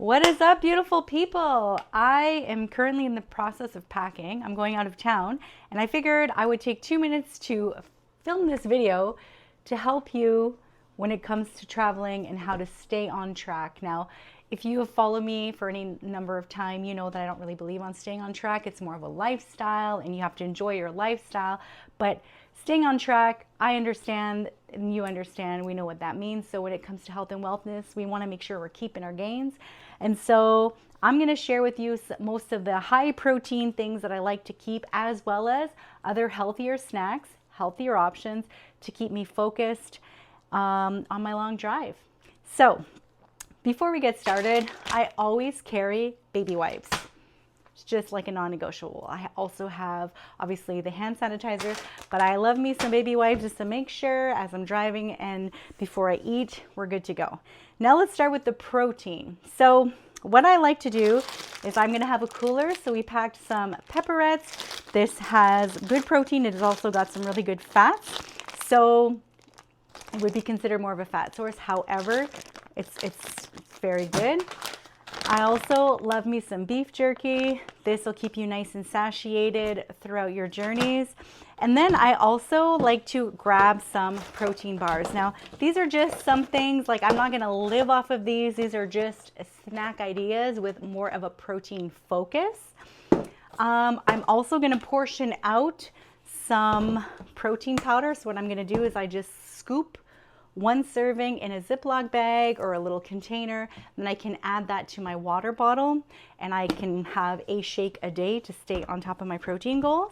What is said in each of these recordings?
What is up, beautiful people? I am currently in the process of packing. I'm going out of town, and I figured I would take 2 minutes to film this video to help you when it comes to traveling and how to stay on track. Now, if you have followed me for any number of time, you know that I don't really believe on staying on track. It's more of a lifestyle, and you have to enjoy your lifestyle. But staying on track, I understand, and you understand, we know what that means. So when it comes to health and wellness, we want to make sure we're keeping our gains. And so I'm going to share with you most of the high protein things that I like to keep, as well as other healthier snacks, healthier options to keep me focused on my long drive. So before we get started, I always carry baby wipes. It's just like a non-negotiable. I also have obviously the hand sanitizer, but I love me some baby wipes just to make sure as I'm driving and before I eat, we're good to go. Now let's start with the protein. So what I like to do is I'm going to have a cooler. So we packed some pepperettes. This has good protein. It has also got some really good fats. So it would be considered more of a fat source. However, it's very good. I also love me some beef jerky. This will keep you nice and satiated throughout your journeys. And then I also like to grab some protein bars. Now, these are just some things, like I'm not going to live off of these. These are just snack ideas with more of a protein focus. I'm also going to portion out some protein powder. So what I'm going to do is I just scoop one serving in a Ziploc bag or a little container, then I can add that to my water bottle and I can have a shake a day to stay on top of my protein goals.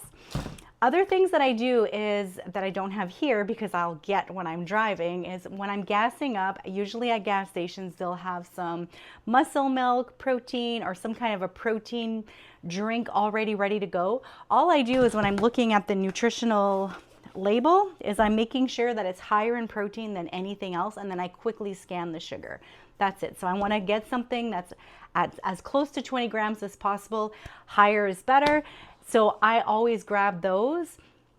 Other things that I do is that I don't have here because I'll get when I'm driving is when I'm gassing up, usually at gas stations, they'll have some muscle milk protein or some kind of a protein drink already ready to go. All I do is when I'm looking at the nutritional label is I'm making sure that it's higher in protein than anything else, and then I quickly scan the sugar. That's it. So I want to get something that's at as close to 20 grams as possible. Higher is better. So I always grab those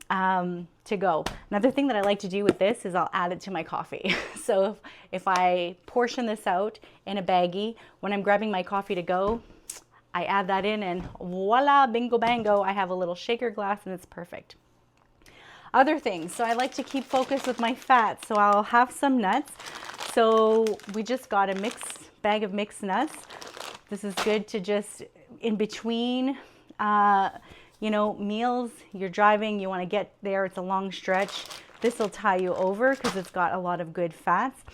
to go. Another thing that I like to do with this is I'll add it to my coffee. So if I portion this out in a baggie, when I'm grabbing my coffee to go, I add that in and voila, bingo bango, I have a little shaker glass and it's perfect. Other things, so I like to keep focused with my fats, so I'll have some nuts. So we just got a bag of mixed nuts. This is good to just in between, meals. You're driving, you want to get there, it's a long stretch. This will tie you over because it's got a lot of good fats.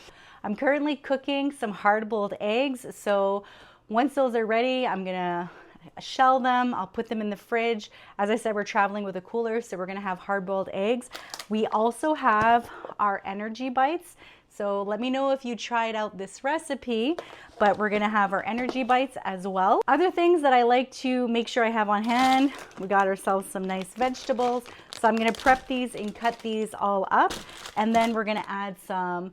I'm currently cooking some hard-boiled eggs, so once those are ready, I'm gonna shell them. I'll put them in the fridge. As I said, we're traveling with a cooler, so we're going to have hard-boiled eggs. We also have our energy bites. So let me know if you tried out this recipe, but we're going to have our energy bites as well. Other things that I like to make sure I have on hand, we got ourselves some nice vegetables. So I'm going to prep these and cut these all up, and then we're going to add some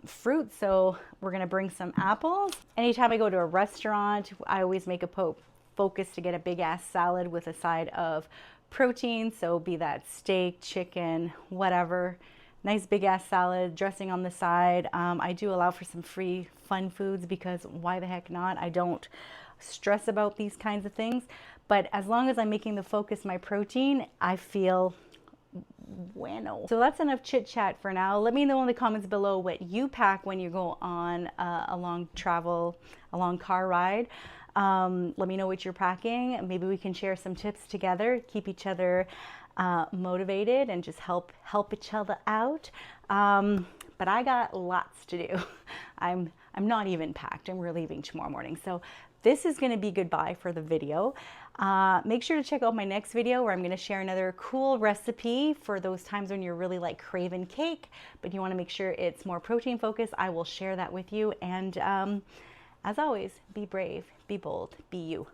fruit. So we're going to bring some apples. Anytime I go to a restaurant, I always make a focus to get a big ass salad with a side of protein, so be that steak, chicken, whatever. Nice big ass salad, dressing on the side. I do allow for some free fun foods because why the heck not? I don't stress about these kinds of things, but as long as I'm making the focus my protein, I feel bueno. So that's enough chit chat for now. Let me know in the comments below what you pack when you go on a long car ride. Let me know what you're packing. Maybe we can share some tips together, keep each other motivated and just help each other out. But I got lots to do. I'm not even packed and we're leaving tomorrow morning. So this is going to be goodbye for the video. Make sure to check out my next video where I'm going to share another cool recipe for those times when you're really like craving cake, but you want to make sure it's more protein focused. I will share that with you. And as always, be brave, be bold, be you.